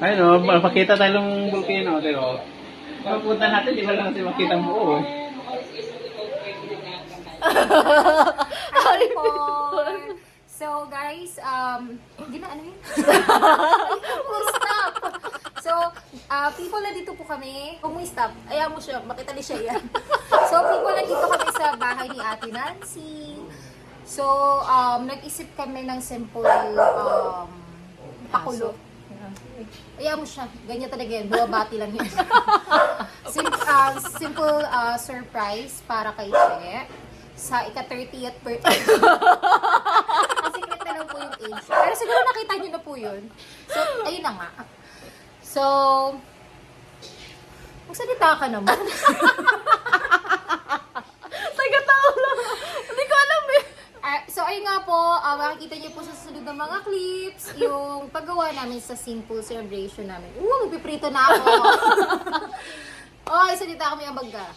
Ayun o, pakita tayo ng volcano. Pero, papunta natin, di ba lang kasi makita ang buo. Hi po! So guys, hindi na ano yun? Stop! So, people na dito po kami. Kung may stop, ayaw mo siya, makita ni siya yan. So, people na dito kami sa bahay ni Ate Nancy. So, nag-isip kami ng simple pakulo. Ayaw mo siya, ganyan talaga yan, buwabati lang yan. Simple surprise para kay Che sa ika-30th birthday. Ang secret na lang po yung age. Pero siguro nakita niyo na po yun. So, ayun na nga. So, magsalita ka naman. Taga-tao lang. Hindi ko alam eh. So, ayun nga po, makikita niyo po sa susunod ng mga clips, yung paggawa namin sa simple celebration namin. Magpiprito na ako. Salita kami ang bagga.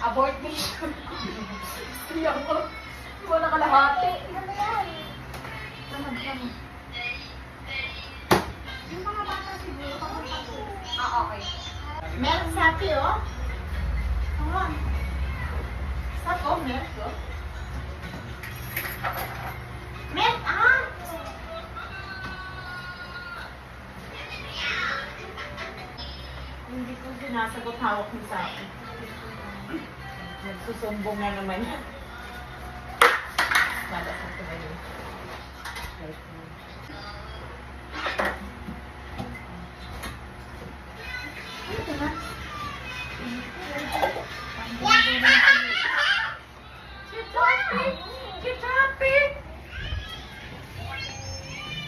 Abort me. Siya ko. Wala kalahati. Ano ba yan? Ano. Yung mga bata siguro, okay. Meron sa atin, oh. Sa to, meron to. Meron, Hindi ko sinasagot hawak mo sa akin. Nagsusumbong na naman yan. Para sa ito ba yun?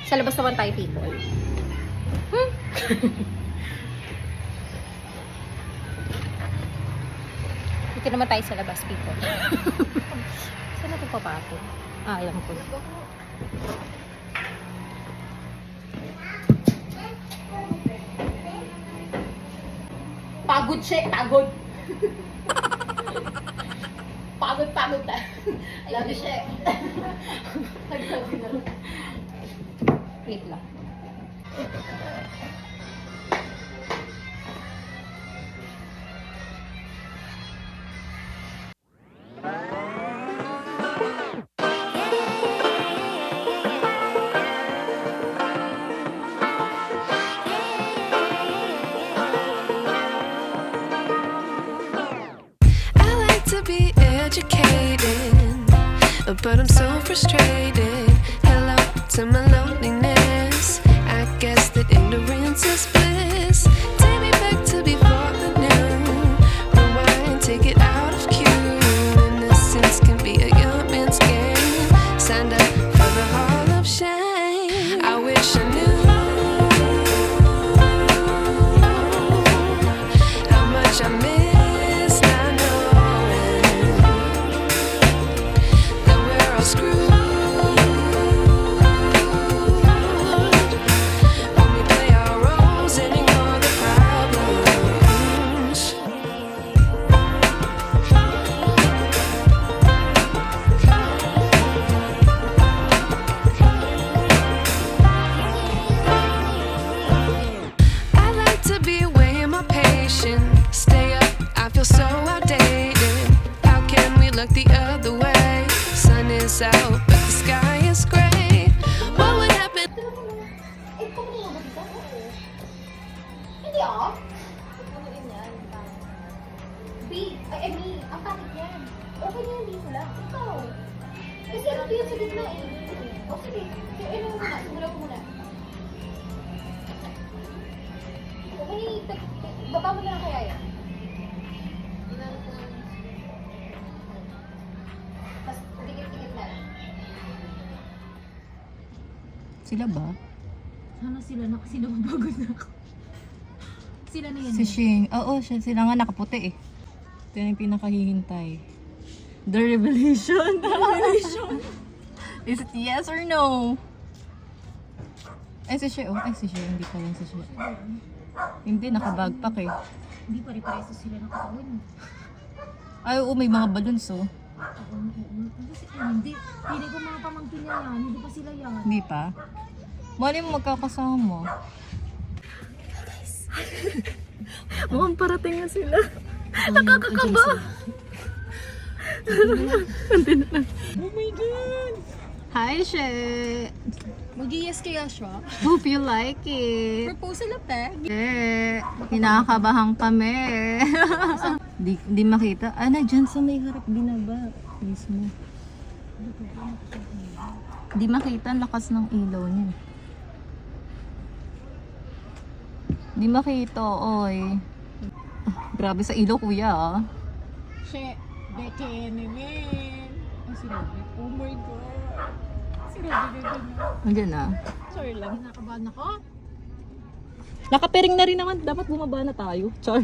Sa labas naman tayo, people. Dito naman tayo sa labas, people. Saan natin papatong? Alam ko. Pagod siya, pagod. Pagod na. Love you, siya. Nagsabi na. Wait lang. I like to be educated, but I'm so frustrated. Hello to my loneliness. I guess that ignorance is bliss. Take me back to before the noon. Rewind, take it out of cue. Innocence can be a young man's game. Signed up for the hall of shame. I wish I knew how much I miss not knowing that we're all screwed when we play our roles and ignore the problems. I like to be away in my patience. Stay up, I feel so outdated. How can we look the other way? Sun is out, but the sky is gray. What would happen? Eh, kumain mo ba dito? Oo. Hindi Kumain yan. B, ay, me, ang pangit yan. Okay na yan, dito lang. Ikaw. Kasi ano yun sa gitna eh. O sige, ano mo muna, simulan ko muna. Okay, baba mo na lang kaya yan. Mas dikit-dikit na lang. Sila ba? Sana sila na kasi napapagod na ako. Sila na yan. Si Shing. Oo, sila nga nakaputi eh. Ito na yung pinakahihintay. The revelation. Is it yes or no? Ay, si Shing. Oh, ay, si Shing. Hindi pa lang si Shing. Hindi, nakabagpak eh. Hindi pare-pareso sila ng katawan. Ay, oo, may mga balloons oh. Hindi. Hindi ko mga pamangkin niya yan. Hindi pa sila yan. Hindi pa? Mali mo magkakasama. Mukhang parating na sila. Nakakakaba. Oh my God! Hi, She! Mag-yes kaya siya? Hope you like it. Proposal na pe? Eh, kinakabahan kami. di makita. Na dyan sa may harap binaba. Mismo. Di makita ang lakas ng ilaw niya. Di makita, oy. Grabe sa ilaw, kuya, ah. She, Becky, naman. Si Robby. Oh my God. Si Robby ganyan. Nandiyan na. Sorry lang. Nakabahan ako. Nakapiring na rin naman. Dapat bumaba na tayo. Char.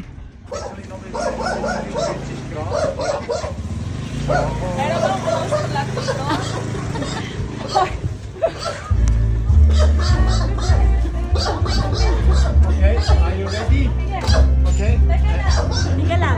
Okay, are you ready? Okay. Hindi ka lang.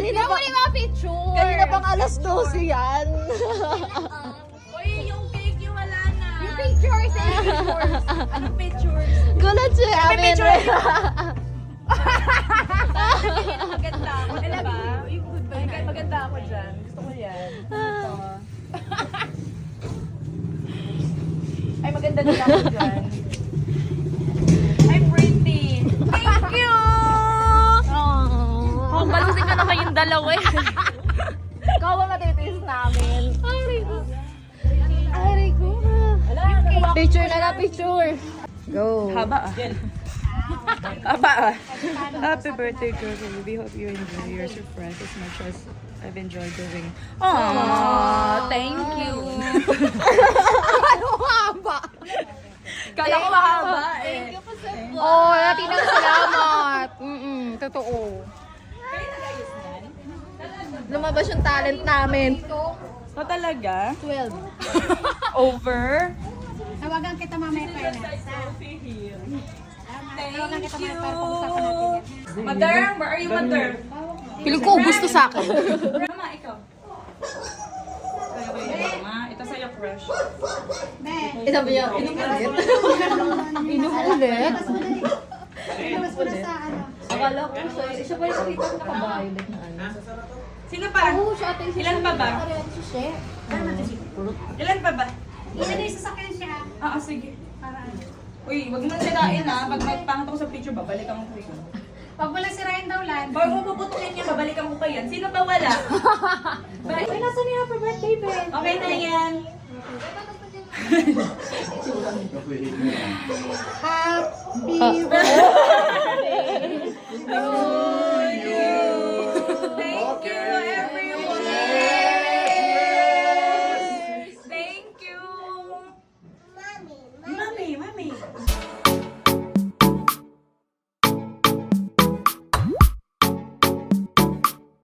Kanina pa, mga picture. kanina pang alas 12 yan. Uy, yung cake yung wala na. Yung pictures eh. Anong pictures? Gulat siya. Amin. Maganda ako, diba? Yung good ba na? Maganda ako dyan. Gusto ko yan. Ay, maganda din ako dyan. I'm pretty. Thank you! Oh, Balusin ka na kayong dalawa eh. ikaw ang matitiis namin. Aray ko. Picture na na, picture. Go. Haba ah. Haba ah. Happy birthday, girl. We hope you enjoy your surprise as much as I've enjoyed doing. Aww, thank you. Ano haba? Kala ko mahaba eh. Oh, natinang salamat. Totoo. Lumabas yung talent namin. So talaga? 12. Over? Tawagan kita mamaya pa na. Thank you. Mother, where are you, mother? Piling ko gusto sa akin. Mama, ikaw. Kaya mama, ito sa'yo crush. Sabi niya, inuulit. Inuulit? Akala ko siya pa yung nakita ko naka-violet na ano. Sino pa? Oo, siya ate. Ilan pa ba? Ilan pa ba? Ilan yung sasakyan siya? Sige. Uy, wag mo sirain ha. Pag magpangat ako sa picture, babalikan ko ikaw. Pag wala si Ryan daw lan. Bago mo puputukin niya, babalikan ko pa yan. Sino ba wala? Ay, nasa niya happy birthday, Ben. Okay na yan. Happy birthday.